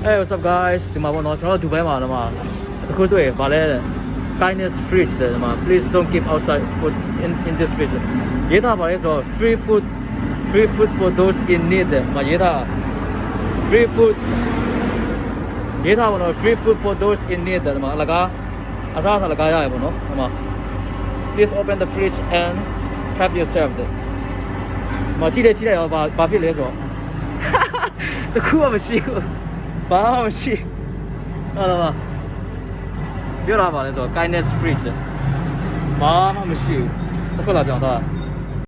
Hey, what's up guys? ဒီမှာပေါ့နော်ကျွန်တော်တို့ဒူဘိုင်းမှာတော့အခုတွေ့ဗာလဲ kindness fridge တဲ့ဒီမှာ please don't keep outside food in this fridge ရေးထားပါလေဆို free food for those in need တဲ့မရေးထား free food ရေးထားပါတော့ free food for those in need တဲ့ဒီမှာအလကားအစားအစာလကားရရပေါ့နော်ဒီမှာ please open the fridge and help yourself တဲ့မကြည့်လိုက်ရောဘာဖြစ်လဲဆိုတော့တခုမှမရှိဘူးဘာမှမရှိဟုတ်လားပြောတာပါလဲဆိုတော့ kindness fridge ဘာမှမရှိဘူးစကွက်လာပြောင်းသွား